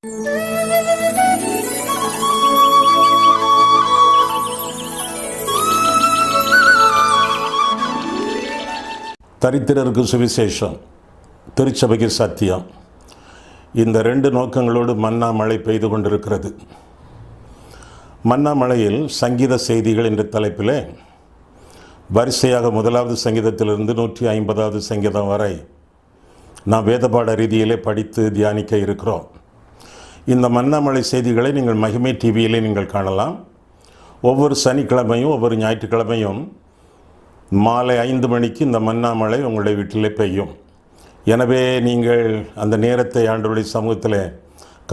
தரித்திரருக்கு சுவிசேஷம், திருச்சபைக்கு சத்தியம். இந்த ரெண்டு நோக்கங்களோடு மன்னா மழை பெய்து கொண்டிருக்கிறது. மன்னா மழையில் சங்கீத செய்திகள் என்ற தலைப்பில் வரிசையாக 1வது சங்கீதத்திலிருந்து 150வது சங்கீதம் வரை நாம் வேதபாட ரீதியிலே படித்து தியானிக்க இருக்கிறோம். இந்த மன்னா மழை செய்திகளை நீங்கள் மகிமை டிவியிலே நீங்கள் காணலாம். ஒவ்வொரு சனிக்கிழமையும் ஒவ்வொரு ஞாயிற்றுக்கிழமையும் மாலை 5 மணிக்கு இந்த மன்னா மழை உங்களுடைய வீட்டிலே பெய்யும். எனவே நீங்கள் அந்த நேரத்தை ஆண்டவருடைய சமூகத்தில்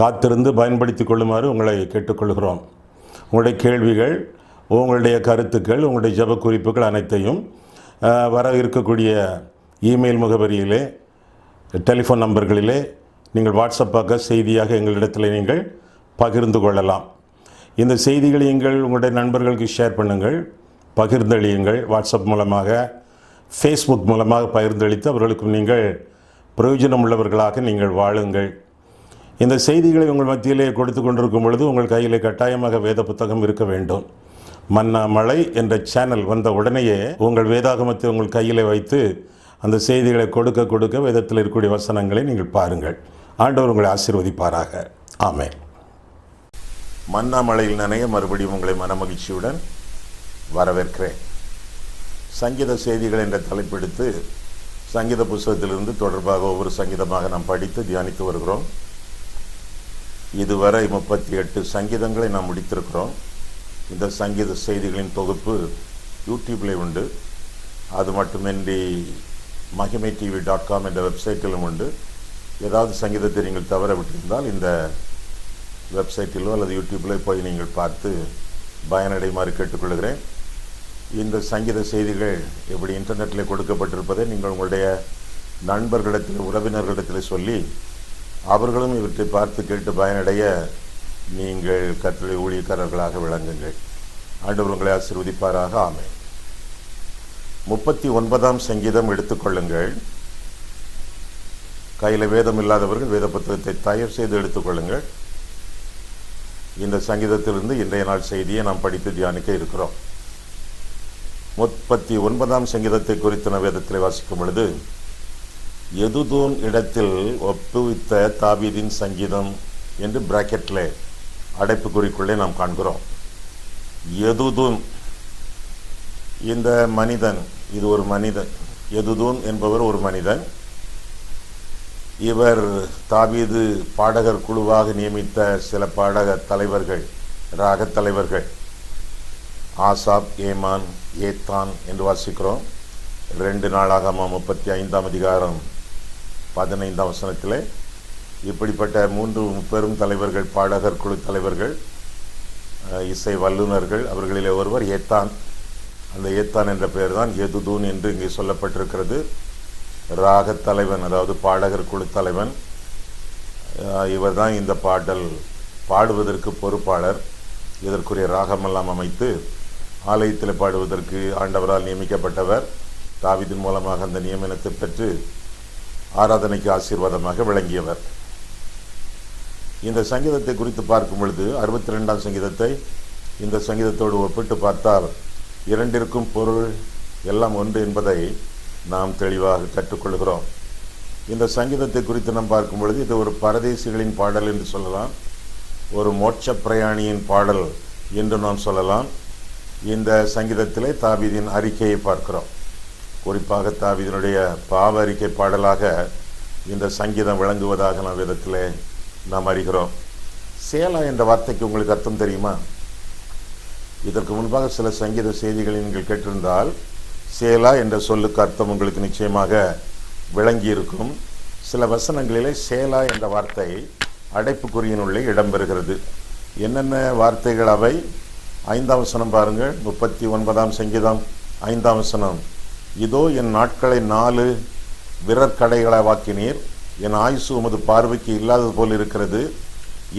காத்திருந்து பயன்படுத்தி கொள்ளுமாறு உங்களை கேட்டுக்கொள்கிறோம். உங்களுடைய கேள்விகள், உங்களுடைய கருத்துக்கள், உங்களுடைய ஜெப குறிப்புகள் அனைத்தையும் வர இருக்கக்கூடிய இமெயில் முகவரியிலே, டெலிஃபோன் நம்பர்களிலே நீங்கள் வாட்ஸ்அப்பாக செய்தியாக எங்களிடத்தில் நீங்கள் பகிர்ந்து கொள்ளலாம். இந்த செய்திகளை உங்களுடைய நண்பர்களுக்கு ஷேர் பண்ணுங்கள், பகிர்ந்தளியுங்கள். வாட்ஸ்அப் மூலமாக, ஃபேஸ்புக் மூலமாக பகிர்ந்தளித்து அவர்களுக்கும் நீங்கள் பிரயோஜனம் உள்ளவர்களாக நீங்கள் வாழுங்கள். இந்த செய்திகளை உங்கள் மத்தியிலே கொடுத்து கொண்டிருக்கும் பொழுது உங்கள் கையிலே கட்டாயமாக வேத புத்தகம் இருக்க வேண்டும். மன்னா மழை என்ற சேனல் வந்த உடனேயே உங்கள் வேதாகமத்தை உங்கள் கையிலே வைத்து அந்த செய்திகளை கொடுக்க கொடுக்க வேதத்தில் இருக்கக்கூடிய வசனங்களை நீங்கள் பாருங்கள். ஆண்டவர் உங்களை ஆசீர்வதிப்பாராக. ஆமென். மன்னா மழையில் நனைய மறுபடியும் உங்களை மனமகிழ்ச்சியுடன் வரவேற்கிறேன். சங்கீத செய்திகள் என்ற தலைப்பெடுத்து சங்கீத புஸ்தகத்திலிருந்து தொடர்பாக ஒவ்வொரு சங்கீதமாக நாம் படித்து தியானித்து வருகிறோம். இதுவரை 38 சங்கீதங்களை நாம் முடித்திருக்கிறோம். இந்த சங்கீத செய்திகளின் தொகுப்பு யூடியூப்பில் உண்டு. அது மட்டுமின்றி mahimaiTV.com என்ற வெப்சைட்டிலும் உண்டு. ஏதாவது சங்கீதத்தை நீங்கள் தவற விட்டிருந்தால் இந்த வெப்சைட்டிலோ அல்லது யூடியூப்பிலோ போய் நீங்கள் பார்த்து பயனடைமாறு கேட்டுக்கொள்கிறேன். இந்த சங்கீத செய்திகள் எப்படி இன்டர்நெட்டில் கொடுக்கப்பட்டிருப்பதை நீங்கள் உங்களுடைய நண்பர்களிடத்தில், உறவினர்களிடத்தில் சொல்லி அவர்களும் இவற்றை பார்த்து கேட்டு பயனடைய நீங்கள் கர்த்தருடைய ஊழியக்காரர்களாக விளங்குங்கள். ஆண்டவர் உங்களை ஆசீர்வதிப்பாராக. ஆமென். 39ஆம் சங்கீதம் எடுத்துக்கொள்ளுங்கள். கையில் வேதம் இல்லாதவர்கள் வேத புத்தகத்தை தயவு செய்து எடுத்துக்கொள்ளுங்கள். இந்த சங்கீதத்திலிருந்து இன்றைய நாள் செய்தியை நாம் படித்து தியானிக்க இருக்கிறோம். 39ஆம் சங்கீதத்தை குறித்த வேதத்தில் வாசிக்கும் பொழுது, எதுதூன் இடத்தில் ஒப்புவித்த தாவீதின் சங்கீதம் என்று பிராக்கெட்டில் அடைப்புக்குறிக்குள்ளே நாம் காண்கிறோம். எதுதூன், இந்த மனிதன், இது ஒரு மனிதன். எதுதூன் என்பவர் ஒரு மனிதன். இவர் தாவீது பாடகர் குழுவாக நியமித்த சில பாடக தலைவர்கள், ராகத் தலைவர்கள், ஆசாப், ஏமான், ஏத்தான் என்று வாசிக்கிறோம். 2 நாளாகமம் 35ஆம் அதிகாரம் 15ஆம் வசனத்தில் இப்படிப்பட்ட 3 பெரும் தலைவர்கள், பாடகர் குழு தலைவர்கள், இசை வல்லுநர்கள், அவர்களிலே ஒருவர் ஏத்தான். அந்த ஏத்தான் என்ற பெயர் தான் எதுதூன் என்று இங்கே சொல்லப்பட்டிருக்கிறது. ராகத் தலைவன், அதாவது பாடகர் குழு தலைவன். இவர் தான் இந்த பாடல் பாடுவதற்கு பொறுப்பாளர். இதற்குரிய ராகமெல்லாம் அமைத்து ஆலயத்தில் பாடுவதற்கு ஆண்டவரால் நியமிக்கப்பட்டவர். தாவீதின் மூலமாக அந்த நியமனத்தை பெற்று ஆராதனைக்கு ஆசீர்வாதமாக விளங்கியவர். இந்த சங்கீதத்தை குறித்து பார்க்கும் பொழுது 62ஆம் சங்கீதத்தை இந்த சங்கீதத்தோடு ஒப்பிட்டு பார்த்தால் இரண்டிற்கும் பொருள் எல்லாம் ஒன்று என்பதை நாம் தெளிவாக கற்றுக்கொள்கிறோம். இந்த சங்கீதத்தை குறித்து நாம் பார்க்கும் பொழுது இது ஒரு பரதேசிகளின் பாடல் என்று சொல்லலாம், ஒரு மோட்ச பிரயாணியின் பாடல் என்று நாம் சொல்லலாம். இந்த சங்கீதத்திலே தாவீதின் அறிக்கையை பார்க்கிறோம். குறிப்பாக தாவீதினுடைய பாவ அறிக்கை பாடலாக இந்த சங்கீதம் விளங்குவதாக நாம் வேதத்திலே நாம் அறிகிறோம். சேலா என்ற வார்த்தைக்கு உங்களுக்கு அர்த்தம் தெரியுமா? இதற்கு முன்பாக சில சங்கீத செய்திகளை நீங்கள் கேட்டிருந்தால் சேலா என்ற சொல்லுக்கு அர்த்தம் உங்களுக்கு நிச்சயமாக விளங்கியிருக்கும். சில வசனங்களிலே சேலா என்ற வார்த்தை அடைப்புக்குறியினுள்ளே இடம்பெறுகிறது. என்னென்ன வார்த்தைகள் அவை? 5ஆம் வசனம் பாருங்கள். 39ஆம் சங்கீதம் 5ஆம் வசனம். இதோ என் நாட்களை 4 விரற்கடைகளாக்கினீர், என் ஆயுசு உமது பார்வைக்கு இல்லாதது போல் இருக்கிறது,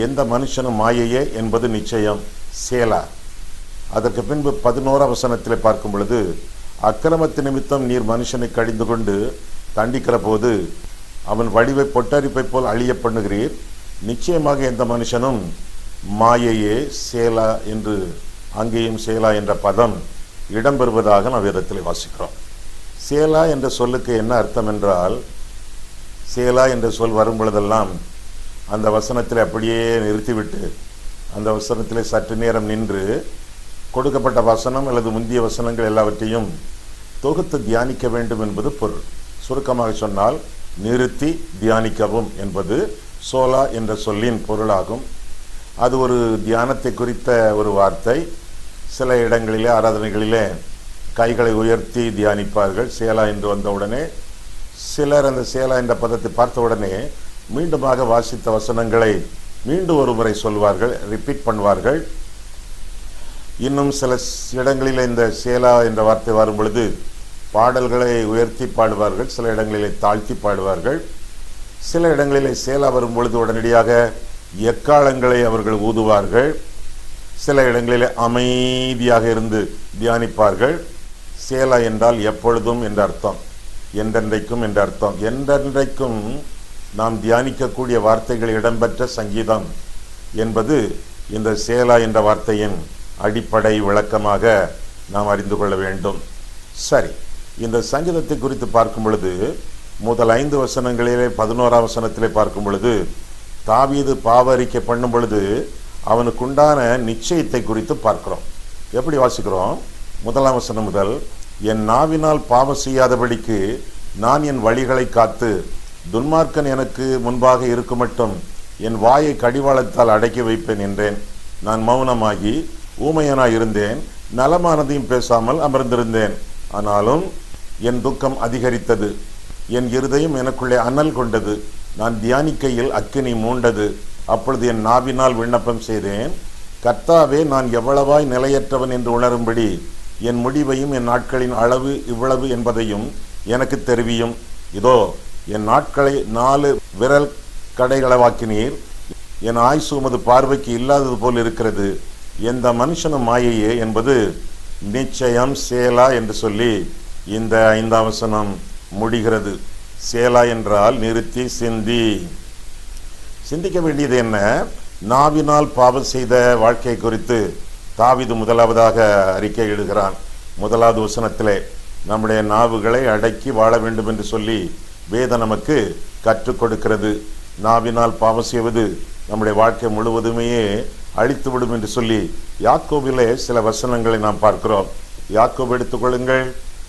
எந்த மனுஷனும் மாயையே என்பது நிச்சயம். சேலா. அதற்கு பின்பு 11ஆம் வசனத்தில் பார்க்கும் பொழுது, அக்கிரமத்து நிமித்தம் நீர் மனுஷனை கடிந்து கொண்டு தண்டிக்கிற போது அவன் வடிவை பொட்டரிப்பை போல் அழிய பண்ணுகிறீர், நிச்சயமாக எந்த மனுஷனும் மாயையே சேலா என்று, அங்கேயும் சேலா என்ற பதம் இடம்பெறுவதாக நாம் வேதத்தில் வாசிக்கிறோம். சேலா என்ற சொல்லுக்கு என்ன அர்த்தம் என்றால், சேலா என்ற சொல் வரும் பொழுதெல்லாம் அந்த வசனத்தில் அப்படியே நிறுத்திவிட்டு அந்த வசனத்திலே சற்று நேரம் நின்று கொடுக்கப்பட்ட வசனம் அல்லது முந்திய வசனங்கள் எல்லாவற்றையும் தொகுத்து தியானிக்க வேண்டும் என்பது பொருள். சுருக்கமாக சொன்னால் நிறுத்தி தியானிக்கவும் என்பது சோலா என்ற சொல்லின் பொருளாகும். அது ஒரு தியானத்தை குறித்த ஒரு வார்த்தை. சில இடங்களிலே ஆராதனைகளிலே கைகளை உயர்த்தி தியானிப்பார்கள் சேலா என்று வந்தவுடனே. சிலர் அந்த சேலா என்ற பதத்தை பார்த்தவுடனே மீண்டுமாக வாசித்த வசனங்களை மீண்டும் ஒரு முறை சொல்வார்கள், ரிப்பீட் பண்ணுவார்கள். இன்னும் சில இடங்களில் இந்த சேலா என்ற வார்த்தை வரும் பொழுது பாடல்களை உயர்த்தி பாடுவார்கள், சில இடங்களிலே தாழ்த்தி பாடுவார்கள். சில இடங்களிலே சேலா வரும் பொழுது உடனடியாக எக்காலங்களை அவர்கள் ஊதுவார்கள். சில இடங்களிலே அமைதியாக இருந்து தியானிப்பார்கள். சேலா என்றால் எப்பொழுதும் என்ற அர்த்தம், என்றென்றைக்கும் என்ற அர்த்தம். என்றென்றைக்கும் நாம் தியானிக்கக்கூடிய வார்த்தைகள் இடம்பெற்ற சங்கீதம் என்பது இந்த சேலா என்ற வார்த்தையின் அடிப்படை விளக்கமாக நாம் அறிந்து கொள்ள வேண்டும். சரி, இந்த சங்கீதத்தை குறித்து பார்க்கும் பொழுது முதல் 5 வசனங்களிலே 11ஆம் வசனத்திலே பார்க்கும் பொழுது தாவீது பாவ அறிக்கை பண்ணும் பொழுது அவனுக்குண்டான நிச்சயத்தை குறித்து பார்க்கிறோம். எப்படி வாசிக்கிறோம்? 1ஆம் வசனம் முதல், என் நாவினால் பாவம் செய்யாதபடிக்கு நான் என் வழிகளை காத்து துன்மார்க்கன் எனக்கு முன்பாக இருக்கும் மட்டும் என் வாயை கடிவாளத்தால் அடக்கி வைப்பேன் என்றேன். நான் மௌனமாகி ஊமையனாய் இருந்தேன், நலமானதையும் பேசாமல் அமர்ந்திருந்தேன். ஆனாலும் என் துக்கம் அதிகரித்தது, என் இருதயம் எனக்குள்ளே அனல் கொண்டது. நான் தியானிக்கையில் அக்கினி மூண்டது. அப்பொழுது என் நாவினால் விண்ணப்பம் செய்தேன், கர்த்தாவே, நான் எவ்வளவாய் நிலையற்றவன் என்று உணரும்படி என் முடிவையும் என் நாட்களின் அளவு இவ்வளவு என்பதையும் எனக்கு தெரிவியும். இதோ என் நாட்களை 4 விரல் கடைகளவாக்கினீர். என் ஆயுசு உமது பார்வைக்கு இல்லாதது போல் இருக்கிறது. எந்த மனுஷனும் மாயையே என்பது நிச்சயம் சேலா என்று சொல்லி இந்த 5ஆம் வசனம் முடிகிறது. சேலா என்றால் நிறுத்தி சிந்திக்க வேண்டியது என்ன? நாவினால் பாவம் செய்த வாழ்க்கை குறித்து தாவீது முதலாவதாக அறிக்கை இடுகிறான். 1வது வசனத்திலே நம்முடைய நாவுகளை அடக்கி வாழ வேண்டும் என்று சொல்லி வேதம் நமக்கு கற்றுக் கொடுக்கிறது. நாவினால் பாவம் செய்வது நம்முடைய வாழ்க்கை முழுவதுமே அழித்துவிடும் என்று சொல்லி யாக்கோபிலே சில வசனங்களை நாம் பார்க்கிறோம். யாக்கோபு எடுத்துக்கொள்ளுங்கள்.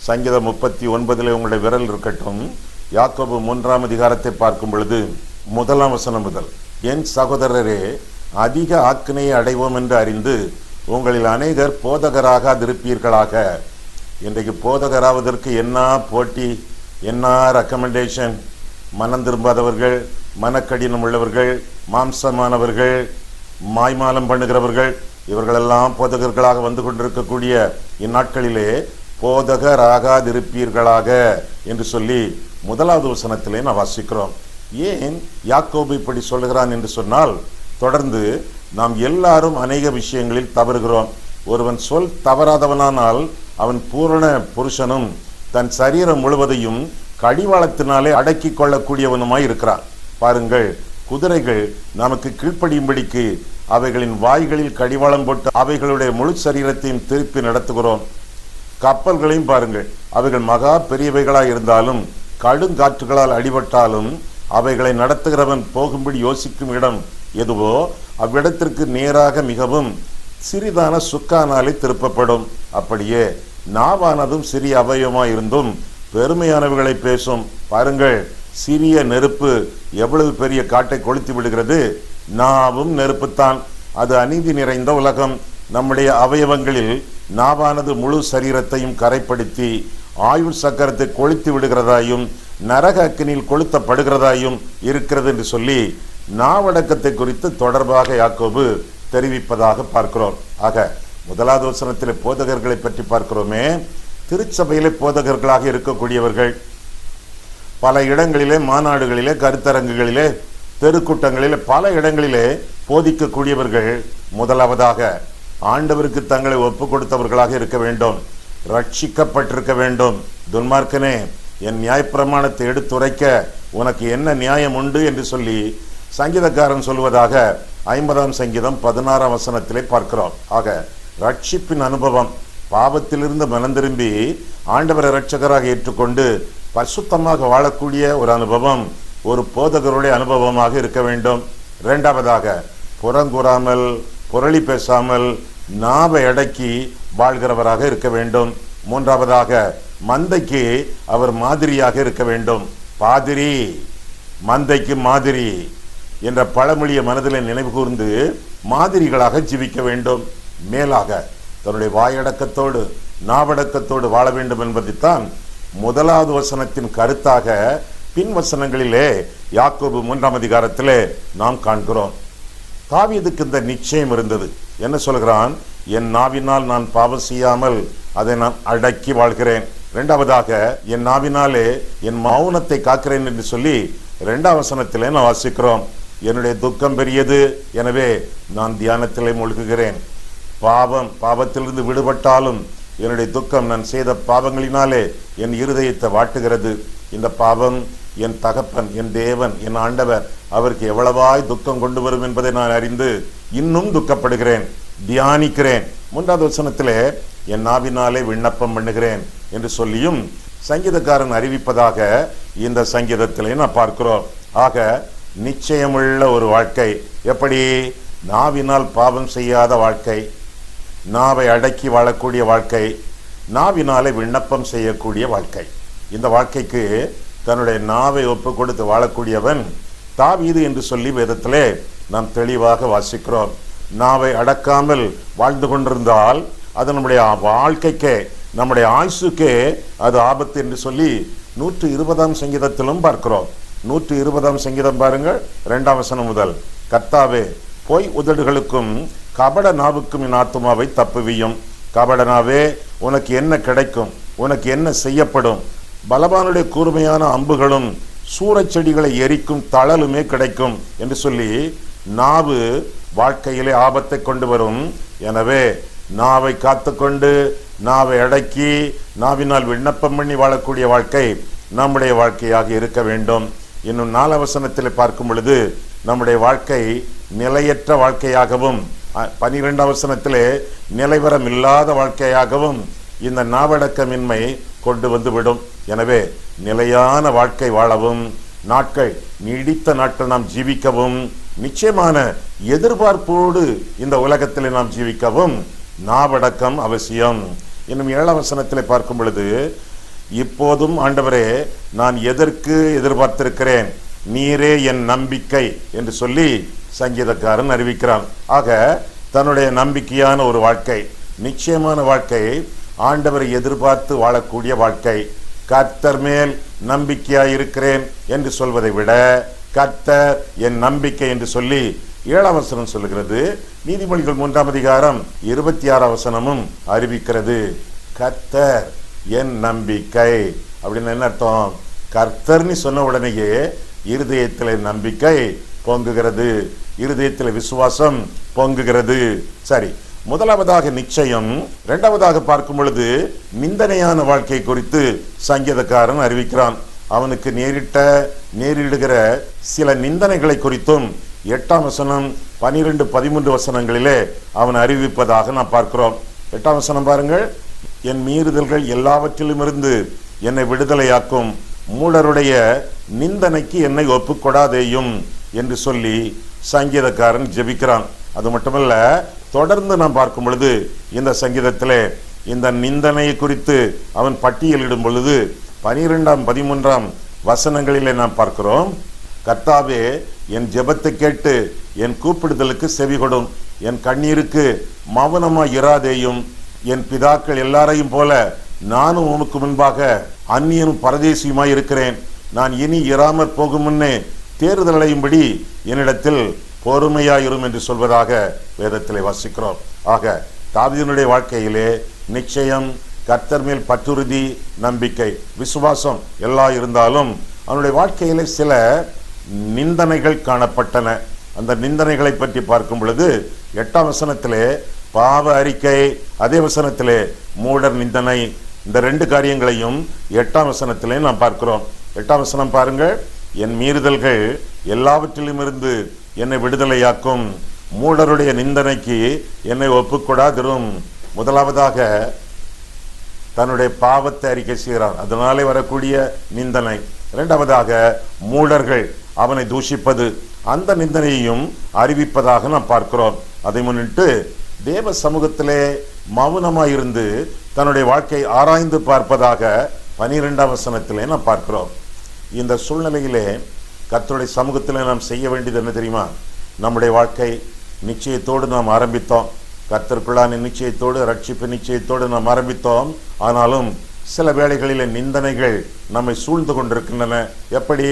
சங்கீதம் 39 உங்களுடைய விரல் இருக்கட்டும். யாக்கோபு 3ஆம் அதிகாரத்தை பார்க்கும் பொழுது 1ஆம் வசனம் முதல், என் சகோதரரே, அதிக ஆக்கினையை அடைவோம் என்று அறிந்து உங்களில் அநேகர் போதகராகாதிருப்பீர்களாக. இன்றைக்கு போதகராவதற்கு என்ன போட்டி, என்ன ரெக்கமெண்டேஷன்? மனம் திரும்பாதவர்கள், மனக்கடினம் உள்ளவர்கள், மாம்சமானவர்கள், மாய்மாலம் பண்ணுகிறவர்கள், இவர்களெல்லாம் போதகர்களாக வந்து கொண்டிருக்கக்கூடிய இந்நாட்களிலே போதகராகாதிருப்பீர்களாக என்று சொல்லி 1வது வசனத்திலே நான் வாசிக்கிறோம். ஏன் யாக்கோபு இப்படி சொல்லுகிறான் என்று சொன்னால், தொடர்ந்து நாம் எல்லாரும் அநேக விஷயங்களில் தவறுகிறோம். ஒருவன் சொல் தவறாதவனானால் அவன் பூரண புருஷனும் தன் சரீரம் முழுவதையும் கடிவாளத்தினாலே அடக்கி கொள்ளக்கூடியவனுமாய் இருக்கிறான். பாருங்கள், குதிரைகள் நமக்கு கீழ்ப்படியும்படிக்கு அவைகளின் வாய்களில் கடிவாளம் போட்டு அவைகளுடைய முழு சரீரத்தையும் திருப்பி நடத்துகிறோம். கப்பல்களையும் பாருங்கள், அவைகள் மகா பெரியவைகளாய் இருந்தாலும் கடுங்காற்றுகளால் அடிபட்டாலும் அவைகளை நடத்துகிறவன் போகும்படி யோசிக்கும் இடம் எதுவோ அவ்விடத்திற்கு நேராக மிகவும் சிறிதான சுக்கானாலே திருப்பப்படும். அப்படியே நாவானதும் சிறிய அவயவமாய் இருந்தும் பெருமையானவர்களை பேசும். பாருங்கள், சிறிய நெருப்பு எவ்வளவு பெரிய காட்டை கொளுத்தி விடுகிறது. நாவும் நெருப்புத்தான். அது அநீதி நிறைந்த உலகம். நம்முடைய அவயவங்களில் நாவானது முழு சரீரத்தையும் கரைப்படுத்தி ஆயுள் சக்கரத்தை கொளுத்தி விடுகிறதாயும் நரக அக்கினியில் கொளுத்தப்படுகிறதாயும் இருக்கிறது என்று சொல்லி நாவடக்கத்தை குறித்து தொடர்பாக யாக்கோபு தெரிவிப்பதாக பார்க்கிறோம். ஆக 1வது வசனத்திலே போதகர்களை பற்றி பார்க்கிறோமே. திருச்சபையிலே போதகர்களாக இருக்கக்கூடியவர்கள், பல இடங்களிலே மாநாடுகளிலே, கருத்தரங்குகளிலே, தெருக்கூட்டங்களிலே, பல இடங்களிலே போதிக்கக்கூடியவர்கள் முதலாவதாக ஆண்டவருக்கு தங்களை ஒப்பு கொடுத்தவர்களாக இருக்க வேண்டும், ரட்சிக்கப்பட்டிருக்க வேண்டும். துன்மார்க்கனே, என் நியாயப்பிரமாணத்தை எடுத்துரைக்க உனக்கு என்ன நியாயம் உண்டு என்று சொல்லி சங்கீதக்காரன் சொல்வதாக 50ஆம் சங்கீதம் 16ஆம் வசனத்திலே பார்க்கிறோம். ஆக ரட்சிப்பின் அனுபவம், பாவத்திலிருந்து மனம் திரும்பி ஆண்டவரை இரட்சகராக ஏற்றுக்கொண்டு பரிசுத்தமாக வாழக்கூடிய ஒரு அனுபவம் ஒரு போதகருடைய அனுபவமாக இருக்க வேண்டும். இரண்டாவதாக புறங்கூறாமல் புரளி பேசாமல் நாவை அடக்கி வாழ்கிறவராக இருக்க வேண்டும். மூன்றாவதாக மந்தைக்கு அவர் மாதிரியாக இருக்க வேண்டும். பாதிரி மந்தைக்கு மாதிரி என்ற பழமொழிய மனதில் நினைவு கூர்ந்து மாதிரிகளாக ஜீவிக்க வேண்டும். மேலாக தன்னுடைய வாயடக்கத்தோடு நாவடக்கத்தோடு வாழ வேண்டும் என்பதைத்தான் முதலாவது வசனத்தின் கருத்தாக பின் வசனங்களிலே யாக்கோபு 3ஆம் அதிகாரத்திலே நாம் காண்கிறோம். தாவீதுக்கு இந்த நிச்சயம் இருந்தது. என்ன சொல்கிறான்? என் நாவினால் நான் பாவம் செய்யாமல் அதை நான் அடக்கி வாழ்கிறேன். இரண்டாவதாக என் நாவினாலே என் மௌனத்தை காக்கிறேன் என்று சொல்லி 2ஆம் வசனத்திலே நான் வாசிக்கிறோம். என்னுடைய துக்கம் பெரியது, எனவே நான் தியானத்திலே மூழ்குகிறேன். பாவத்திலிருந்து விடுபட்டாலும் என்னுடைய துக்கம் நான் செய்த பாவங்களினாலே என் இருதயத்தை வாட்டுகிறது. இந்த பாவம் என் தகப்பன், என் தேவன், என் ஆண்டவர் அவருக்கு எவ்வளவாய் துக்கம் கொண்டு வரும் என்பதை நான் அறிந்து இன்னும் துக்கப்படுகிறேன், தியானிக்கிறேன். 3ஆவது வசனத்திலே என் நாவினாலே விண்ணப்பம் பண்ணுகிறேன் என்று சொல்லியும் சங்கீதக்காரன் அறிவிப்பதாக இந்த சங்கீதத்திலே நான் பார்க்கிறோம். ஆக நிச்சயமுள்ள ஒரு வாழ்க்கை. எப்படி? நாவினால் பாவம் செய்யாத வாழ்க்கை, நாவை அடக்கி வாழக்கூடிய வாழ்க்கை, நாவினாலே விண்ணப்பம் செய்யக்கூடிய வாழ்க்கை. இந்த வாழ்க்கைக்கு தன்னுடைய நாவை ஒப்பு கொடுத்து வாழக்கூடியவன் தாவீது என்று சொல்லி வேதத்திலே நாம் தெளிவாக வாசிக்கிறோம். நாவை அடக்காமல் வாழ்ந்து கொண்டிருந்தால் அது நம்முடைய வாழ்க்கைக்கே, நம்முடைய ஆயுசுக்கே அது ஆபத்து என்று சொல்லி 120ஆம் சங்கீதத்திலும் பார்க்கிறோம். 120ஆம் சங்கீதம் பாருங்கள், 2ஆம் வசனம் முதல். கர்த்தாவே, பொய் உதடுகளுக்கும் கபட நாவுக்கும் என் ஆத்துமாவை தப்புவியும். கபட நாவே, உனக்கு என்ன கிடைக்கும்? உனக்கு என்ன செய்யப்படும்? பலவானுடைய கூர்மையான அம்புகளும் சூறைச் செடிகளை எரிக்கும் தழலுமே கிடைக்கும் என்று சொல்லி நாவு வாழ்க்கையிலே ஆபத்தை கொண்டு வரும். எனவே நாவை காத்துக்கொண்டு நாவை அடக்கி நாவினால் விண்ணப்பம் பண்ணி வாழக்கூடிய வாழ்க்கை நம்முடைய வாழ்க்கையாக இருக்க வேண்டும். இன்னும் 4ஆம் வசனத்தில் பார்க்கும் பொழுது நம்முடைய வாழ்க்கை நிலையற்ற வாழ்க்கையாகவும் 12ஆம் வசனத்திலே நிலைவரம் இல்லாத வாழ்க்கையாகவும் இந்த நாவடக்கமின்மை கொண்டு வந்து விடும். எனவே நிலையான வாழ்க்கை வாழவும், நாட்கள் நீடித்த நாட்கள் நாம் ஜீவிக்கவும், நிச்சயமான எதிர்பார்ப்போடு இந்த உலகத்திலே நாம் ஜீவிக்கவும் நாவடக்கம் அவசியம். இன்னும் 7ஆம் வசனத்திலே பார்க்கும் பொழுது இப்போதும் ஆண்டவரே, நான் எதற்கு எதிர்பார்த்திருக்கிறேன், நீரே என் நம்பிக்கை என்று சொல்லி சங்கீதக்காரன் அறிவிக்கிறான். ஆக தன்னுடைய நம்பிக்கையான ஒரு வாழ்க்கை, நிச்சயமான வாழ்க்கை, ஆண்டவரை எதிர்பார்த்து வாழக்கூடிய வாழ்க்கை, கர்த்தர் மேல் நம்பிக்கையாயிருக்கிறேன் என்று சொல்வதை விட கர்த்தர் என் நம்பிக்கை என்று சொல்லி 7ஆம் வசனம் சொல்லுகிறது. நீதிமொழிகள் 3ஆம் அதிகாரம் 26ஆம் வசனமும் அறிவிக்கிறது, கர்த்தர் என் நம்பிக்கை. அப்படின்னு என்ன அர்த்தம்? கர்த்தர்னு சொன்ன உடனேயே இருதயத்தில் நம்பிக்கை பொங்குகிறது, இருதயத்தில் விசுவாசம் பொங்குகிறது. சரி, முதலாவதாக நிச்சயம். இரண்டாவதாக பார்க்கும் பொழுது நிந்தனையான வாழ்க்கை குறித்து சங்கீதக்காரன் அறிவிக்கிறான். அவனுக்கு நேரிடுகிற சில நிந்தனைகளை குறித்தும் 8ஆம் வசனம் 12, 13 வசனங்களிலே அவன் அறிவிப்பதாக நாம் பார்க்கிறோம். 8ஆம் வசனம் பாருங்கள். என் மீறுதல்கள் எல்லாவற்றிலும் இருந்து என்னை விடுதலையாக்கும், மூடருடைய நிந்தனைக்கு என்னை ஒப்புக்கொடாதேயும் என்று சொல்லி சங்கீதக்காரன் ஜெபிக்கிறான். அது மட்டுமல்ல, தொடர்ந்து நாம் பார்க்கும் பொழுது இந்த சங்கீதத்திலே இந்த நிந்தனையை குறித்து அவன் பட்டியலிடும் பொழுது 12, 13 வசனங்களிலே நாம் பார்க்கிறோம், கர்த்தாவே, என் ஜெபத்தை கேட்டு என் கூப்பிடுதலுக்கு செவி கொடும், என் கண்ணீருக்கு மௌனமாய் இராதேயும், என் பிதாக்கள் எல்லாரையும் போல நானும் உமக்கு முன்பாக அந்நியனும் பரதேசியுமாய் இருக்கிறேன், நான் இனி இராமற் போகும் முன்னே தேர்தலையும்படி என்னிடத்தில் பொறுமையாயிரும் என்று சொல்வதாக வேதத்திலே வாசிக்கிறோம். ஆக தாவீதினுடைய வாழ்க்கையிலே நிச்சயம், கர்த்தர் மேல் பற்றுறுதி, நம்பிக்கை, விசுவாசம் எல்லாம் இருந்தாலும் அவனுடைய வாழ்க்கையிலே சில நிந்தனைகள் காணப்பட்டன. அந்த நிந்தனைகளை பற்றி பார்க்கும் பொழுது 8ஆம் வசனத்திலே பாவ அறிக்கை, அதே வசனத்திலே மூடர் நிந்தனை, இந்த 2 காரியங்களையும் 8ஆம் வசனத்திலே நாம் பார்க்கிறோம். 8ஆம் வசனம் பாருங்கள். என் மீறுதல்கள் எல்லாவற்றிலும் இருந்து என்னை விடுதலையாக்கும். மூடருடைய நிந்தனைக்கு என்னை ஒப்புக்கொடாதிரும். முதலாவதாக தன்னுடைய பாவத்தை அறிக்கை செய்கிறார், அதனாலே வரக்கூடிய நிந்தனை. இரண்டாவதாக மூடர்கள் அவனை தூஷிப்பது, அந்த நிந்தனையையும் அறிவிப்பதாக நாம் பார்க்கிறோம். அதை முன்னிட்டு தேவ சமூகத்திலே மௌனமாயிருந்து தன்னுடைய வாழ்க்கை ஆராய்ந்து பார்ப்பதாக 12ஆம் வசனத்திலே நாம் பார்க்கிறோம். இந்த சூழ்நிலையிலே கர்த்தருடைய சமூகத்திலே நாம் செய்ய வேண்டியது என்ன தெரியுமா? நம்முடைய வாழ்க்கை நிச்சயத்தோடு நாம் ஆரம்பித்தோம், கர்த்தருக்குள்ளான நிச்சயத்தோடு, ரட்சிப்பு நிச்சயத்தோடு நாம் ஆரம்பித்தோம். ஆனாலும் சில வேளைகளிலே நிந்தனைகள் நம்மை சூழ்ந்து கொண்டிருக்கின்றன. எப்படி?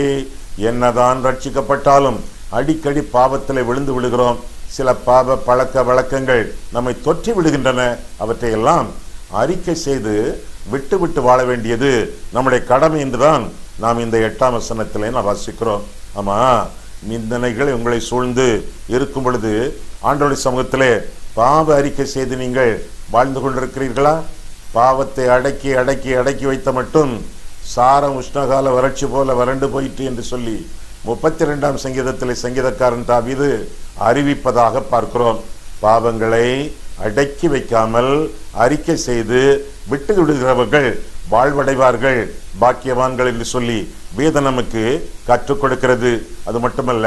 என்னதான் ரட்சிக்கப்பட்டாலும் அடிக்கடி பாவத்தில் விழுந்து விடுகிறோம். சில பாவ பழக்க வழக்கங்கள் நம்மை தொற்றி விடுகின்றன. அவற்றையெல்லாம் அறிக்கை செய்து விட்டு விட்டு வாழ வேண்டியது நம்முடைய கடமை என்றுதான் நாம் இந்த 8ஆம் வசனத்திலே நாம் வாசிக்கிறோம். ஆமா, நிந்தனைகள் உங்களை சூழ்ந்து இருக்கும் பொழுது ஆண்டவருடைய சமூகத்திலே பாவ அறிக்கை செய்து நீங்கள் வாழ்ந்து கொண்டிருக்கிறீர்களா? பாவத்தை அடக்கி அடக்கி அடக்கி வைத்த மட்டும் சாரம் உஷ்ணகால வறட்சி போல வறண்டு போயிற்று என்று சொல்லி 32ஆம் சங்கீதத்திலே சங்கீதக்காரன் தாவீது அறிவிப்பதாக பார்க்கிறோம். பாவங்களை அடக்கி வைக்காமல் அறிக்கை செய்து விட்டு விடுகிறவர்கள் வாழ்வடைவார்கள், பாக்கியவான்கள் என்று சொல்லி வேதம் நமக்கு கற்றுக் கொடுக்கிறது. அது மட்டுமல்ல,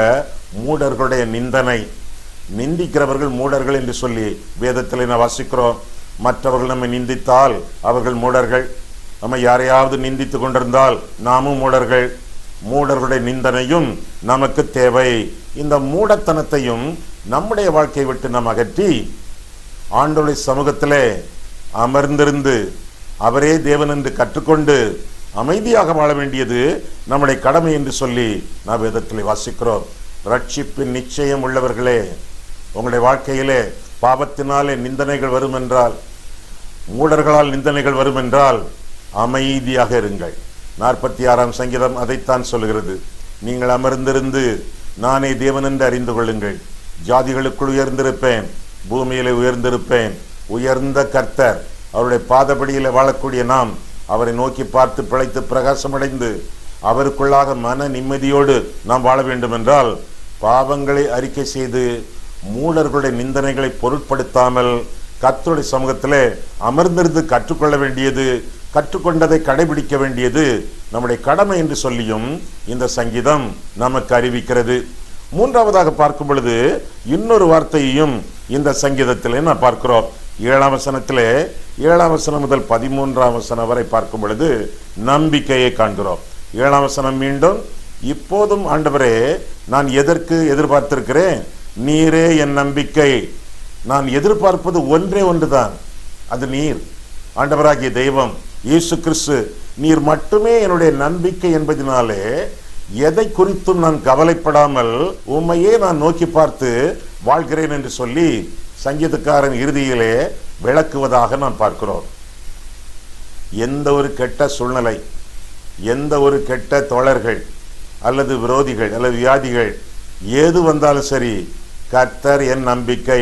மூடர்களுடைய நிந்தனை, நிந்திக்கிறவர்கள் மூடர்கள் என்று சொல்லி வேதத்தில் நான் வாசிக்கிறோம். மற்றவர்கள் நம்மை நிந்தித்தால் அவர்கள் மூடர்கள், நம்ம யாரையாவது நிந்தித்து கொண்டிருந்தால் நாமும் மூடர்கள். மூடர்களுடைய நிந்தனையும் நமக்கு தேவை. இந்த மூடத்தனத்தையும் நம்முடைய வாழ்க்கையை விட்டு நாம் அகற்றி ஆண்டவருடைய சமூகத்திலே அமர்ந்திருந்து அவரே தேவன் என்று கற்றுக்கொண்டு அமைதியாக வாழ வேண்டியது நம்முடைய கடமை என்று சொல்லி நாம் வேதத்திலே வாசிக்கிறோம். ரட்சிப்பின் நிச்சயம் உள்ளவர்களே, உங்களுடைய வாழ்க்கையிலே பாவத்தினாலே நிந்தனைகள் வரும் என்றால், மூடர்களால் நிந்தனைகள் வரும் என்றால் அமைதியாக இருங்கள். 46ஆம் சங்கீதம் அதைத்தான் சொல்கிறது. நீங்கள் அமர்ந்திருந்து நானே தேவன் என்று அறிந்து கொள்ளுங்கள். ஜாதிகளுக்குள் உயர்ந்திருப்பேன், பூமியிலே உயர்ந்திருப்பேன். உயர்ந்த கர்த்தர், அவருடைய பாதபடியிலே வாழக்கூடிய நாம் அவரை நோக்கி பார்த்து பிழைத்து பிரகாசமடைந்து அவருக்குள்ளாக மன நிம்மதியோடு நாம் வாழ வேண்டும் என்றால் பாவங்களை அறிக்கை செய்து மூடர்களுடைய நிந்தனைகளை பொருட்படுத்தாமல் கர்த்தருடைய சமூகத்திலே அமர்ந்திருந்து கற்றுக்கொள்ள வேண்டியது, கற்றுக்கொண்டதை கடைபிடிக்க வேண்டியது நம்முடைய கடமை என்று சொல்லியும் இந்த சங்கீதம் நமக்கு அறிவிக்கிறது. மூன்றாவதாக பார்க்கும் பொழுது இன்னொரு வார்த்தையையும் இந்த சங்கீதத்திலே நான் பார்க்கிறோம். 7ஆம் வசனத்திலே 7ஆம் வசனம் முதல் 13ஆம் வசனம் வரை பார்க்கும் பொழுது நம்பிக்கையை காண்கிறோம். 7ஆம் வசனம் மீண்டும், இப்போதும் ஆண்டவரே நான் எதற்கு எதிர்பார்த்திருக்கிறேன்? நீரே என் நம்பிக்கை. நான் எதிர்பார்ப்பது ஒன்றே ஒன்றுதான், அது நீர், ஆண்டவராகிய தெய்வம் இயேசு கிறிஸ்து. நீர் மட்டுமே என்னுடைய நம்பிக்கை என்பதனாலே எதை குறித்தும் நான் கவலைப்படாமல் உம்மையே நான் நோக்கி பார்த்து வாழ்கிறேன் என்று சொல்லி சங்கீதக்காரன் இறுதியிலே விளக்குவதாக நாம் பார்க்கிறோம். எந்த ஒரு கெட்ட சூழ்நிலை, எந்த ஒரு கெட்ட தோழர்கள் அல்லது விரோதிகள் அல்லது வியாதிகள் ஏது வந்தாலும் சரி, கர்த்தர் என் நம்பிக்கை.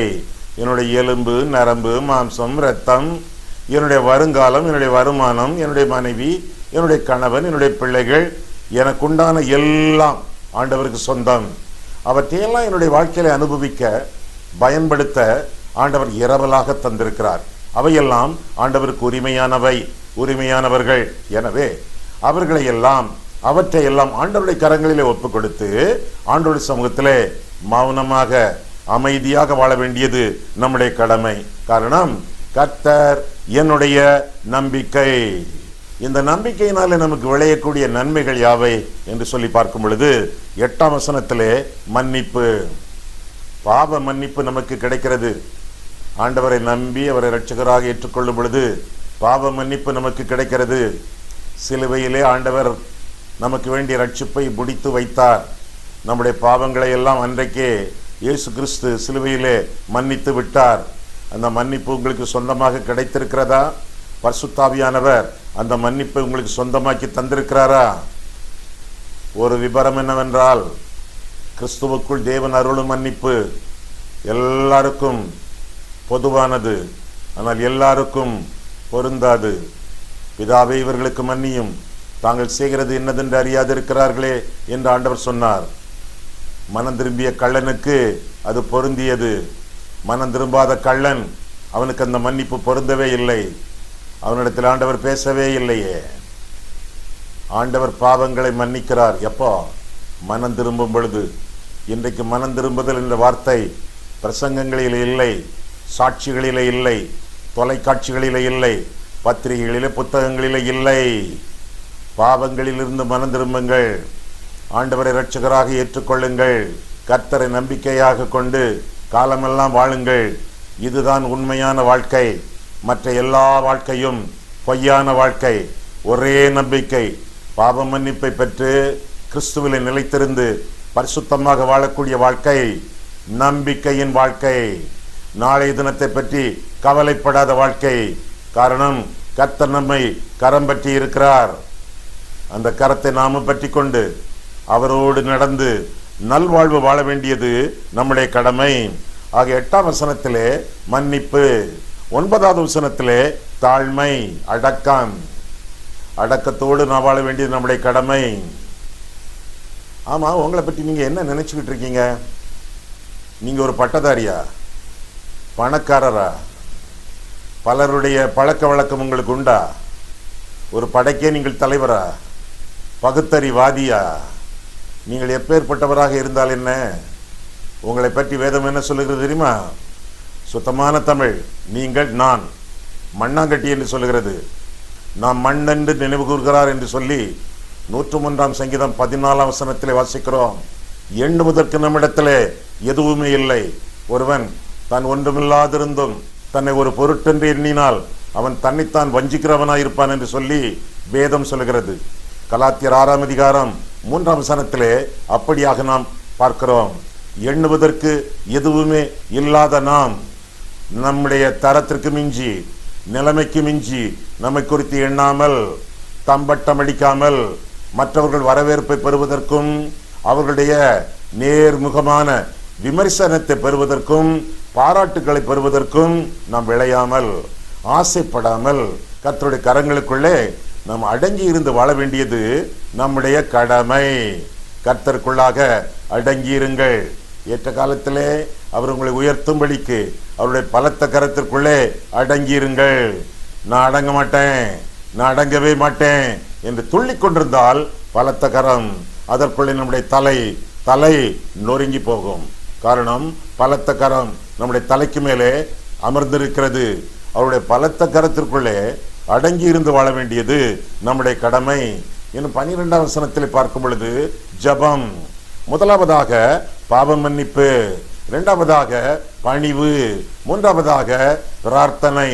என்னுடைய எலும்பு, நரம்பு, மாம்சம், இரத்தம், என்னுடைய வருங்காலம், என்னுடைய வருமானம், என்னுடைய மனைவி, என்னுடைய கணவன், என்னுடைய பிள்ளைகள், எனக்குண்டான எல்லாம் ஆண்டவருக்கு சொந்தம். அவற்றையெல்லாம் என்னுடைய வாழ்க்கையில அனுபவிக்க, பயன்படுத்த ஆண்டவர் இரவலாக தந்திருக்கிறார். அவையெல்லாம் ஆண்டவருக்கு உரிமையானவை, உரிமையானவர்கள். எனவே அவற்றையெல்லாம் ஆண்டவருடைய கரங்களிலே ஒப்புக் கொடுத்து ஆண்டவருடைய சமூகத்திலே மௌனமாக அமைதியாக வாழ வேண்டியது நம்முடைய கடமை. காரணம், கர்த்தர் என்னுடைய நம்பிக்கை. இந்த நம்பிக்கையினாலே நமக்கு விளையக்கூடிய நன்மைகள் யாவை என்று சொல்லி பார்க்கும் பொழுது 8ஆம் வசனத்திலே மன்னிப்பு, பாவ மன்னிப்பு நமக்கு கிடைக்கிறது. ஆண்டவரை நம்பி அவரை இரட்சகராக ஏற்றுக்கொள்ளும் பொழுது பாவ மன்னிப்பு நமக்கு கிடைக்கிறது. சிலுவையிலே ஆண்டவர் நமக்கு வேண்டிய ரட்சிப்பை முடித்து வைத்தார். நம்முடைய பாவங்களை எல்லாம் அன்றைக்கே இயேசு கிறிஸ்து சிலுவையிலே மன்னித்து விட்டார். அந்த மன்னிப்பு உங்களுக்கு சொந்தமாக கிடைத்திருக்கிறதா? பரிசுத்தாவியானவர் அந்த மன்னிப்பை உங்களுக்கு சொந்தமாக்கி தந்திருக்கிறாரா? ஒரு விபரம் என்னவென்றால், கிறிஸ்துவுக்குள் தேவன் அருளும் மன்னிப்பு எல்லாருக்கும் பொதுவானது, ஆனால் எல்லாருக்கும் பொருந்தாது. பிதாவே இவர்களுக்கு மன்னியும், தாங்கள் செய்கிறது என்னதென்று அறியாதிருக்கிறார்களே என்று ஆண்டவர் சொன்னார். மனம் திரும்பிய கள்ளனுக்கு அது பொருந்தியது. மனம் திரும்பாத கள்ளன், அவனுக்கு அந்த மன்னிப்பு பொருந்தவே இல்லை. அவனிடத்தில் ஆண்டவர் பேசவே இல்லையே. ஆண்டவர் பாவங்களை மன்னிக்கிறார் எப்போ? மனம் திரும்பும் பொழுது. இன்றைக்கு மனம் திரும்புதல் என்ற வார்த்தை பிரசங்கங்களில் இல்லை, சாட்சிகளிலே இல்லை, தொலைக்காட்சிகளிலே இல்லை, பத்திரிகைகளிலே புத்தகங்களிலே இல்லை. பாவங்களிலிருந்து மனம் திரும்புங்கள், ஆண்டவரை இரட்சகராக ஏற்றுக்கொள்ளுங்கள், கர்த்தரை நம்பிக்கையாக கொண்டு காலமெல்லாம் வாழுங்கள். இதுதான் உண்மையான வாழ்க்கை. மற்ற எல்லா வாழ்க்கையும் பொய்யான வாழ்க்கை. ஒரே நம்பிக்கை, பாவ மன்னிப்பை பெற்று கிறிஸ்துவிலே நிலைத்திருந்து பரிசுத்தமாக வாழக்கூடிய வாழ்க்கை நம்பிக்கையின் வாழ்க்கை. நாளைய தினத்தை பற்றி கவலைப்படாத வாழ்க்கை. காரணம், கர்த்தர் நம்மை கரம் பற்றி இருக்கிறார். அந்த கரத்தை நாம பற்றி கொண்டு அவரோடு நடந்து நல்வாழ்வு வாழ வேண்டியது நம்முடைய கடமை. ஆக 8ஆம் வசனத்திலே மன்னிப்பு, 9வது வசனத்திலே தாழ்மை, அடக்கம். அடக்கத்தோடு நான் வாழ வேண்டியது நம்முடைய கடமை. ஆமா, உங்களை பற்றி நீங்க என்ன நினைச்சுக்கிட்டு இருக்கீங்க? நீங்க ஒரு பட்டதாரியா, பணக்காரரா? பலருடைய பழக்க வழக்கம் உங்களுக்கு உண்டா? ஒரு படைக்கே நீங்கள் தலைவரா? பகுத்தறிவாதியா? நீங்கள் எப்பேற்பட்டவராக இருந்தால் என்ன? உங்களை பற்றி வேதம் என்ன சொல்லுகிறது தெரியுமா? சுத்தமான தமிழ், நீங்கள் நான் மண்ணாங்கட்டி என்று சொல்லுகிறது. நாம் மண் என்று நினைவு கூறுகிறார் என்று சொல்லி 103ஆம் சங்கீதம் 14ஆம் வசனத்திலே வாசிக்கிறோம். எண்ணுவதற்கு நம்மிடத்திலே எதுவுமே இல்லை. ஒருவன் தான் ஒன்றுமில்லாதிருந்தும் தன்னை ஒரு பொருட்டென்று எண்ணினால் அவன் தன்னைத்தான் வஞ்சிக்கிறவனாயிருப்பான் என்று சொல்லி வேதம் சொல்லுகிறது. கலாத்தியர் 6ஆம் அதிகாரம் 3ஆம் வசனத்திலே அப்படியாக நாம் பார்க்கிறோம். எண்ணுவதற்கு எதுவுமே இல்லாத நாம் நம்முடைய தரத்திற்கு மிஞ்சி, நிலைமைக்கு மிஞ்சி நம்மை குறித்து எண்ணாமல், தம்பட்டம் அடிக்காமல், மற்றவர்கள் வரவேற்பை பெறுவதற்கும் அவர்களுடைய நேர்முகமான விமர்சனத்தை பெறுவதற்கும் பாராட்டுக்களை பெறுவதற்கும் நாம் விளையாமல், ஆசைப்படாமல் கர்த்தருடைய கரங்களுக்குள்ளே நாம் அடங்கி இருந்து வாழ வேண்டியது நம்முடைய கடமை. கர்த்தருக்குள்ளாக அடங்கியிருங்கள். ஏற்ற காலத்திலே அவர் உங்களை உயர்த்தும்படிக்கு அவருடைய பலத்த கரத்திற்குள்ளே அடங்கியிருங்கள். நான் அடங்க மாட்டேன், நான் அடங்கவே மாட்டேன் என்று துள்ளி கொண்டிருந்தால் பலத்த கரம், அதற்குள்ளே நம்முடைய தலை நொறுங்கி போகும். காரணம், பலத்த கரம் நம்முடைய தலைக்கு மேலே அமர்ந்திருக்கிறது. அவருடைய பலத்த கரத்திற்குள்ளே அடங்கி இருந்து வாழ வேண்டியது நம்முடைய கடமை. இன்னும் 12ஆம் வசனத்தில் பார்க்கும் பொழுது ஜபம். முதலாவதாக பாவ மன்னிப்பு, 2வதாக பணிவு, 3வதாக பிரார்த்தனை.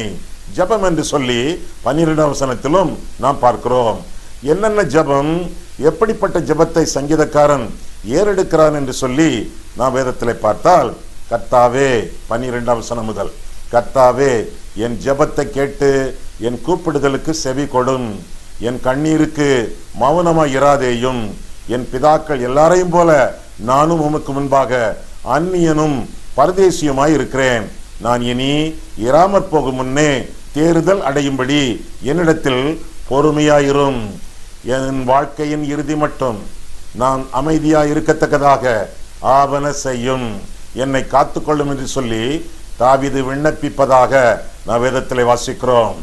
ஜபம் என்று சொல்லி 12ஆம் வசனத்திலும் நாம் பார்க்கிறோம். என்னென்ன ஜபம், எப்படிப்பட்ட ஜபத்தை சங்கீதக்காரன் ஏறெடுக்கிறான் என்று சொல்லி நாம் வேதத்திலே பார்த்தால், கர்த்தாவே, 12ஆம் வசனம் முதல், கர்த்தாவே என் ஜபத்தை கேட்டு என் கூப்பிடுதலுக்கு செவி கொடும், என் கண்ணீருக்கு மௌனமாய் இராதேயும், என் பிதாக்கள் எல்லாரையும் போல நானும் உமக்கு முன்பாக அந்நியனும் பரதேசியுமாய் இருக்கிறேன். நான் இனி இராமற் போகும் முன்னே தேறுதல் அடையும்படி என்னிடத்தில் பொறுமையாயிரும். என் வாழ்க்கையின் இறுதி மட்டும் நான் அமைதியாய் இருக்கத்தக்கதாக ஆவன செய்யும், என்னை காத்துக்கொள்ளும் என்று சொல்லி தாவீது விண்ணப்பிப்பதாக நாம் வேதத்திலே வாசிக்கிறோம்.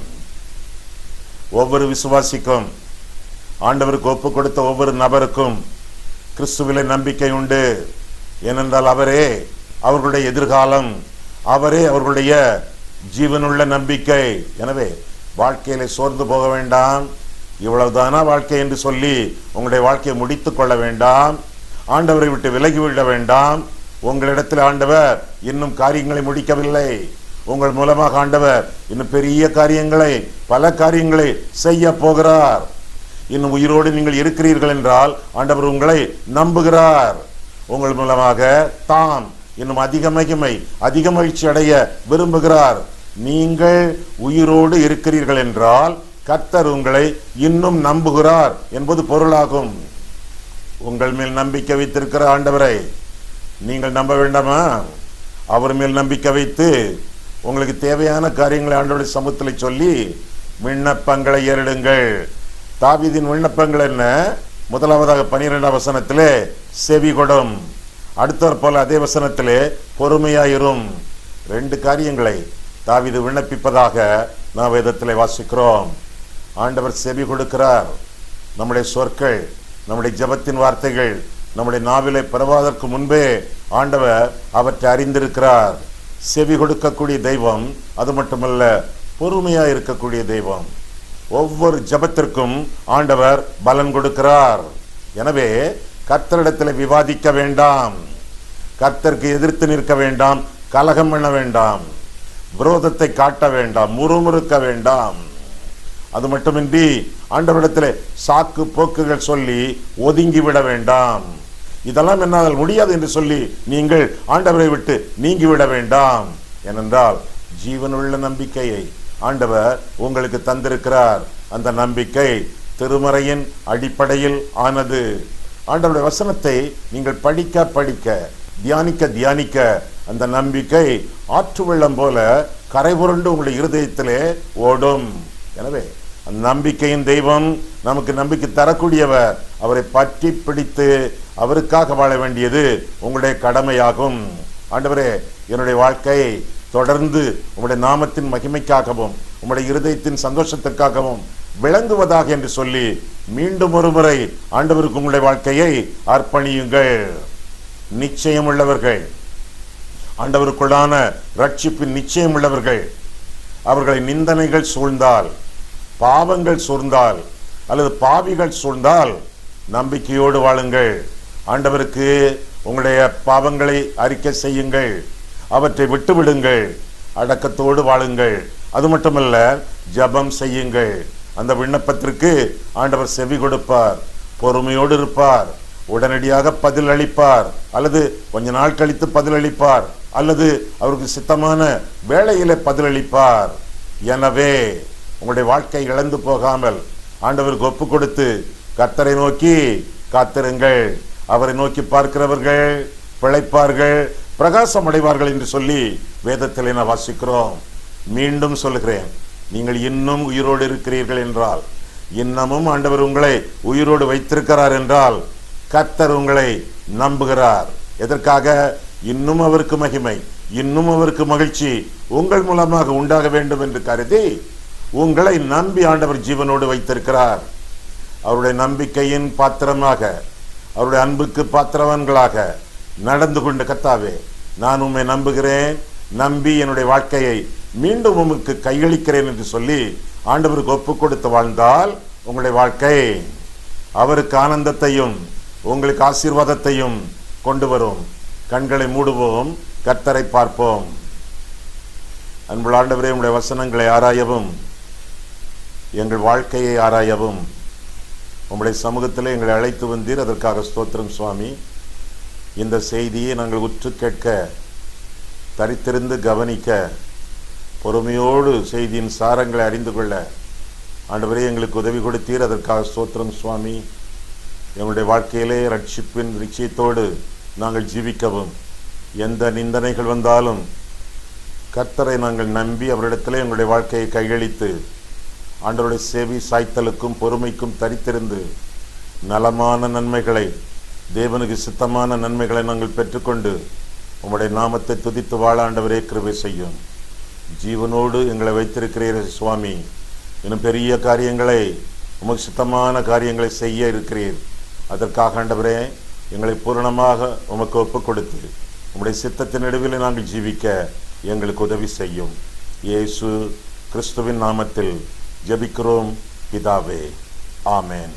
ஒவ்வொரு விசுவாசிக்கும், ஆண்டவருக்கு ஒப்பு கொடுத்த ஒவ்வொரு நபருக்கும் கிறிஸ்துவிலே நம்பிக்கை உண்டு. ஏனென்றால் அவரே அவர்களுடைய எதிர்காலம், அவரே அவர்களுடைய ஜீவனுள்ள நம்பிக்கை. எனவே வாழ்க்கையிலே சோர்ந்து போக வேண்டாம். இவ்வளவுதானா வாழ்க்கை என்று சொல்லி உங்களுடைய வாழ்க்கையை முடித்துக் கொள்ள வேண்டாம். ஆண்டவரை விட்டு விலகிவிட வேண்டாம். உங்களிடத்தில் ஆண்டவர் இன்னும் காரியங்களை முடிக்கவில்லை. உங்கள் மூலமாக ஆண்டவர் இன்னும் பெரிய காரியங்களை, பல காரியங்களை செய்ய போகிறார். இன்னும் உயிரோடு நீங்கள் இருக்கிறீர்கள் என்றால் ஆண்டவர் உங்களை நம்புகிறார். உங்கள் மூலமாக தாம் இன்னும் அதிக மகிழ்ச்சி அடைய விரும்புகிறார். நீங்கள் உயிரோடு இருக்கிறீர்கள் என்றால் கர்த்தர் உங்களை இன்னும் நம்புகிறார் என்பது பொருளாகும். உங்கள் மேல் நம்பிக்கை வைத்திருக்கிற ஆண்டவரை நீங்கள் நம்ப வேண்டாமா? அவர் மேல் நம்பிக்கை வைத்து உங்களுக்கு தேவையான காரியங்களை ஆண்டவருடைய சமூகத்தில் சொல்லி விண்ணப்பங்களை ஏறிடுங்கள். தாவீதின் விண்ணப்பங்கள் என்ன? முதலாவதாக 12ஆம் வசனத்திலே செவி கொடும். அடுத்தவர் போல அதே வசனத்திலே பொறுமையாயிரும். 2 காரியங்களை தாவீது விண்ணப்பிப்பதாக நாம் வேதத்திலே வாசிக்கிறோம். ஆண்டவர் செவி கொடுக்கிறார். நம்முடைய சொற்கள், நம்முடைய ஜெபத்தின் வார்த்தைகள் நம்முடைய நாவிலை பெறுவதற்கு முன்பே ஆண்டவர் அவற்றை அறிந்திருக்கிறார். செவி கொடுக்கக்கூடிய தெய்வம், அது மட்டுமல்ல பொறுமையா இருக்கக்கூடிய தெய்வம். ஒவ்வொரு ஜெபத்திற்கும் ஆண்டவர் பலன் கொடுக்கிறார். எனவே கர்த்தரிடத்தில் விவாதிக்க வேண்டாம், கர்த்தருக்கு எதிர்த்து நிற்க வேண்டாம், கலகம் பண்ண வேண்டாம், விரோதத்தை காட்ட வேண்டாம், முறுமுறுக்க வேண்டாம். அது மட்டுமின்றி ஆண்டவரிடத்தில் சாக்கு போக்குகள் சொல்லி ஒதுங்கி விட வேண்டாம். இதெல்லாம் என்னால் முடியாது என்று சொல்லி நீங்கள் ஆண்டவரை விட்டு நீங்கிவிட வேண்டாம். ஏனென்றால் ஜீவனுள்ள நம்பிக்கையை ஆண்டவர் உங்களுக்கு தந்திருக்கிறார். அந்த நம்பிக்கை திருமறையின் அடிப்படையில் ஆனது. ஆண்டவருடைய வசனத்தை நீங்கள் படிக்க படிக்க, தியானிக்க தியானிக்க அந்த நம்பிக்கை ஆற்று வெள்ளம் போல கரை புரண்டு உங்களுடைய இருதயத்திலே ஓடும். எனவே அந்த நம்பிக்கையின் தெய்வம் நமக்கு நம்பிக்கை தரக்கூடியவர். அவரை பற்றி பிடித்து அவருக்காக வாழ வேண்டியது உங்களுடைய கடமையாகும். ஆண்டவரே, என்னுடைய வாழ்க்கையை தொடர்ந்து உங்களுடைய நாமத்தின் மகிமைக்காகவும் உங்களுடைய இருதயத்தின் சந்தோஷத்திற்காகவும் விளங்குவதாக என்று சொல்லி மீண்டும் ஒரு முறை ஆண்டவருக்கு உங்களுடைய வாழ்க்கையை அர்ப்பணியுங்கள். நிச்சயம் உள்ளவர்கள், ஆண்டவருக்குள்ளான ரட்சிப்பின் நிச்சயம் உள்ளவர்கள், அவர்களை நிந்தனைகள் சூழ்ந்தால், பாவங்கள் சூழ்ந்தால் அல்லது பாவிகள் சூழ்ந்தால் நம்பிக்கையோடு வாழுங்கள். ஆண்டவருக்கு உங்களுடைய பாவங்களை அறிக்கை செய்யுங்கள், அவற்றை விட்டுவிடுங்கள், அடக்கத்தோடு வாழுங்கள். அது மட்டுமல்ல, ஜெபம் செய்யுங்கள். அந்த விண்ணப்பத்திற்கு ஆண்டவர் செவி கொடுப்பார், பொறுமையோடு இருப்பார், உடனடியாக பதில் அளிப்பார், அல்லது கொஞ்ச நாள் கழித்து பதில் அளிப்பார், அல்லது அவருக்கு சித்தமான வேளையிலே பதில் அளிப்பார். எனவே உங்களுடைய வாழ்க்கை இழந்து போகாமல் ஆண்டவருக்கு ஒப்பு கொடுத்து கர்த்தரை நோக்கி காத்திருங்கள். அவரை நோக்கி பார்க்கிறவர்கள் பிழைப்பார்கள், பிரகாசம் அடைவார்கள் என்று சொல்லி வேதத்திலே நான் வாசிக்கிறோம். மீண்டும் சொல்லுகிறேன், நீங்கள் இன்னும் உயிரோடு இருக்கிறீர்கள் என்றால், இன்னமும் ஆண்டவர் உங்களை உயிரோடு வைத்திருக்கிறார் என்றால், கர்த்தர் உங்களை நம்புகிறார். எதற்காக? இன்னும் அவருக்கு மகிமை, இன்னும் அவருக்கு மகிழ்ச்சி உங்கள் மூலமாக உண்டாக வேண்டும் என்று கருதி உங்களை நம்பி ஆண்டவர் ஜீவனோடு வைத்திருக்கிறார். அவருடைய நம்பிக்கையின் பாத்திரமாக, அவருடைய அன்புக்கு பாத்திரவான்களாக நடந்து கொண்ட கர்த்தாவே, நான் உம்மை நம்புகிறேன், நம்பி என்னுடைய வாழ்க்கையை மீண்டும் உமக்கு கையளிக்கிறேன் என்று சொல்லி ஆண்டவருக்கு ஒப்பு கொடுத்து வாழ்ந்தால் உங்களுடைய வாழ்க்கை அவருக்கு ஆனந்தத்தையும் உங்களுக்கு ஆசீர்வாதத்தையும் கொண்டு வரும். கண்களை மூடுவோம், கர்த்தரை பார்ப்போம். அன்புள்ள ஆண்டவரே, உங்களுடைய வசனங்களை ஆராயவும், எங்கள் வாழ்க்கையை ஆராயவும் உங்களுடைய சமூகத்தில் எங்களை அழைத்து வந்தீர். அதற்காக ஸ்தோத்திரம் சுவாமி. இந்த செய்தியை நாங்கள் உற்று கேட்க, தரித்திருந்து கவனிக்க, பொறுமையோடு செய்தியின் சாரங்களை அறிந்து கொள்ள ஆண்டவரே எங்களுக்கு உதவி கொடுத்தீர். அதற்காக ஸ்தோத்திரம் சுவாமி. எங்களுடைய வாழ்க்கையிலே ரட்சிப்பின் நிச்சயத்தோடு நாங்கள் ஜீவிக்கவும், எந்த நிந்தனைகள் வந்தாலும் கர்த்தரை நாங்கள் நம்பி அவரிடத்திலே எங்களுடைய வாழ்க்கையை கையளித்து ஆண்டவருடைய சேவை சாய்த்தலுக்கும் பொறுமைக்கும் தரித்திருந்து நலமான நன்மைகளை, தேவனுக்கு சித்தமான நன்மைகளை நாங்கள் பெற்றுக்கொண்டு உம்முடைய நாமத்தை துதித்து வாழ ஆண்டவரே கிருபை செய்யும். ஜீவனோடு எங்களை வைத்திருக்கிறீர் சுவாமி. இன்னும் பெரிய காரியங்களை, உமக்கு சித்தமான காரியங்களை செய்ய இருக்கிறீர். அதற்காக ஆண்டவரே எங்களை பூரணமாக உமக்கு ஒப்பு கொடுத்து உம்முடைய சித்தத்தின் நடுவில் நாங்கள் ஜீவிக்க எங்களுக்கு உதவி செய்யும். இயேசு கிறிஸ்துவின் நாமத்தில் ஜெபிக்கிறோம் பிதாவே, ஆமென்.